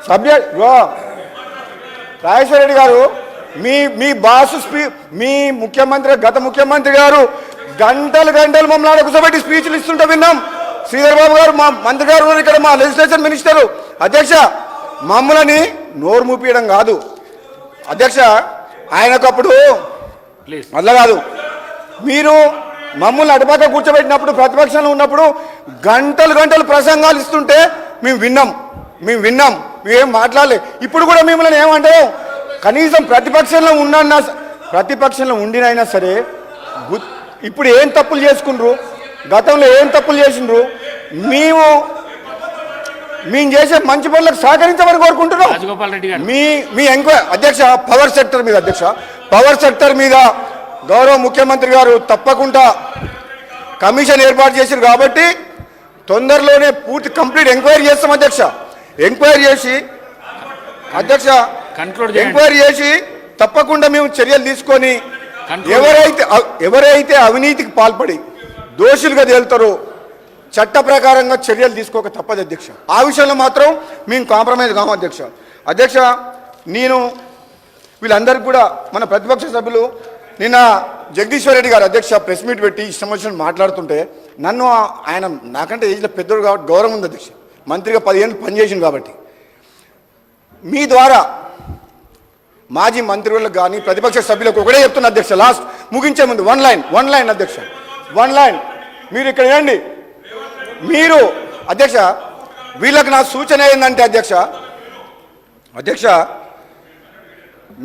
Subject Rajeshwara Reddy గారు మీ మీ boss మీ ముఖ్యమంత్రి గత ముఖ్యమంత్రి గారు గంటలు మమ్మల్ని కూర్చోబెట్టి స్పీచ్లు ఇస్తుంటే విన్నాం. శ్రీధర్ బాబు గారు మా మంత్రి గారు ఇక్కడ మా లెజిస్లేషన్ మినిస్టరు. అధ్యక్ష మమ్మల్ని నోరు మూపియడం కాదు అధ్యక్ష, ఆయనకప్పుడు అట్లా కాదు. మీరు మమ్మల్ని అటుపక్క కూర్చోబెట్టినప్పుడు ప్రతిపక్షంలో ఉన్నప్పుడు గంటలు ప్రసంగాలు ఇస్తుంటే మేము విన్నాం. మేమేం మాట్లాడలే. ఇప్పుడు కూడా మిమ్మల్ని ఏమంటే కనీసం ప్రతిపక్షంలో ఉండినైనా సరే ఇప్పుడు ఏం తప్పులు చేసుకుండ్రు, గతంలో ఏం తప్పులు చేసిండ్రు, మేము చేసే మంచి పనులకు సహకరించమని కోరుకుంటున్నాం. మీ ఎంక్వైరీ అధ్యక్ష పవర్ సెక్టర్ మీద గౌరవ ముఖ్యమంత్రి గారు తప్పకుండా కమిషన్ ఏర్పాటు చేశారు కాబట్టి తొందరలోనే పూర్తి కంప్లీట్ ఎంక్వైరీ చేస్తాం అధ్యక్ష. ఎంక్వైరీ చేసి తప్పకుండా మేము చర్యలు తీసుకొని ఎవరైతే అవినీతికి పాల్పడి దోషులుగా తేలుతారో చట్ట ప్రకారంగా చర్యలు తీసుకోక తప్పదు అధ్యక్ష. ఆ విషయంలో మాత్రం మేము కాంప్రమైజ్ కాము అధ్యక్ష. నేను వీళ్ళందరికీ కూడా మన ప్రతిపక్ష సభ్యులు నిన్న జగదీశ్వర్ రెడ్డి గారు అధ్యక్ష ప్రెస్ మీట్ పెట్టి ఇష్టం వచ్చినట్టు మాట్లాడుతుంటే నన్ను ఆయన నాకంటే ఏజ్లో పెద్దోడు కాబట్టి గౌరవం ఉంది అధ్యక్ష. మంత్రిగా 10 ఏళ్ళు పనిచేసింది కాబట్టి మీ ద్వారా మాజీ మంత్రులకు కానీ ప్రతిపక్ష సభ్యులకు ఒకటే చెప్తున్నా అధ్యక్ష, లాస్ట్ ముగించే ముందు వన్ లైన్ అధ్యక్ష, మీరు ఇక్కడ ఏండి మీరు అధ్యక్ష వీళ్ళకి నా సూచన ఏంటంటే అధ్యక్ష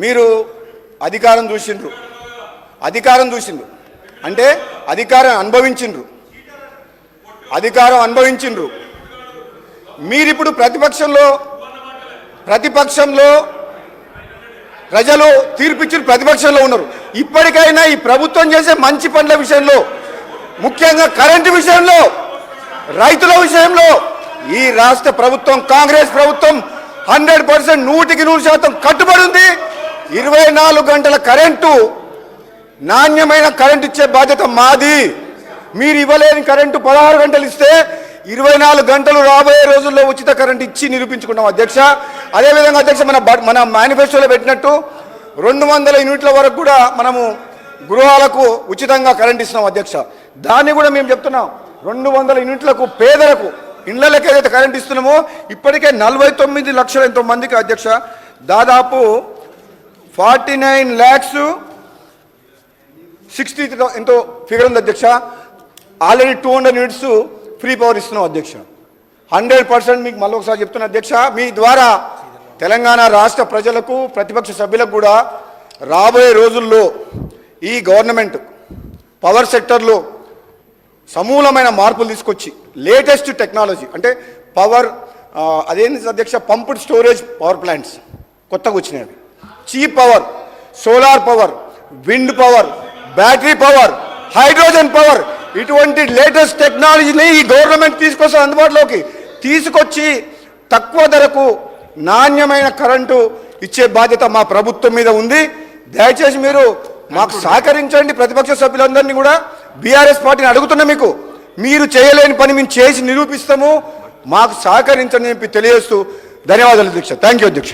మీరు అధికారం చూసిండ్రు అంటే అధికారం అనుభవించిండ్రు. మీరిప్పుడు ప్రతిపక్షంలో ప్రజలు తీర్పిచ్చిన ప్రతిపక్షంలో ఉన్నారు. ఇప్పటికైనా ఈ ప్రభుత్వం చేసే మంచి పనుల విషయంలో, ముఖ్యంగా కరెంటు విషయంలో, రైతుల విషయంలో ఈ రాష్ట్ర ప్రభుత్వం కాంగ్రెస్ ప్రభుత్వం 100% 100% కట్టుబడి ఉంది. 24 గంటల కరెంటు, నాణ్యమైన కరెంటు ఇచ్చే బాధ్యత మాది. మీరు ఇవ్వలేని కరెంటు 16 గంటలు ఇస్తే 24 గంటలు రాబోయే రోజుల్లో ఉచిత కరెంటు ఇచ్చి నిరూపించుకుంటాం అధ్యక్ష. అదేవిధంగా అధ్యక్ష మన మేనిఫెస్టోలో పెట్టినట్టు 200 యూనిట్ల వరకు కూడా మనము గృహాలకు ఉచితంగా కరెంట్ ఇస్తున్నాం అధ్యక్ష. దాన్ని కూడా మేము చెప్తున్నాం 200 యూనిట్లకు పేదలకు ఇళ్లకి ఏదైతే కరెంట్ ఇస్తున్నామో ఇప్పటికే 49 లక్షల ఎంతో మందికి అధ్యక్ష దాదాపు 49,60,000 ఎంతో ఫిగర్ ఉంది అధ్యక్ష. ఆల్రెడీ 200 యూనిట్స్ ఫ్రీ పవర్ ఇస్తున్నాం అధ్యక్ష. 100% మీకు మళ్ళీ ఒకసారి చెప్తున్నా అధ్యక్ష, మీ ద్వారా తెలంగాణ రాష్ట్ర ప్రజలకు ప్రతిపక్ష సభ్యులకు కూడా రాబోయే రోజుల్లో ఈ గవర్నమెంట్ పవర్ సెక్టర్లో సమూలమైన మార్పులు తీసుకొచ్చి లేటెస్ట్ టెక్నాలజీ అంటే పవర్ అదేంటి అధ్యక్ష పంప్డ్ స్టోరేజ్ పవర్ ప్లాంట్స్ కొత్తగా వచ్చినాయి. Cheap power, solar power, wind power, battery power, hydrogen power, ఇటువంటి లేటెస్ట్ టెక్నాలజీని ఈ గవర్నమెంట్ అందుబాటులోకి తీసుకొచ్చి తక్కువ ధరకు నాణ్యమైన కరెంటు ఇచ్చే బాధ్యత మా ప్రభుత్వం మీద ఉంది. దయచేసి మీరు మాకు సహకరించండి. ప్రతిపక్ష సభ్యులందరినీ కూడా బీఆర్ఎస్ పార్టీని అడుగుతున్నా, మీరు చేయలేని పని మేము చేసి నిరూపిస్తాము, మాకు సహకరించండి చెప్పి తెలియజేస్తూ ధన్యవాదాలు అధ్యక్ష. థ్యాంక్ యూ అధ్యక్ష.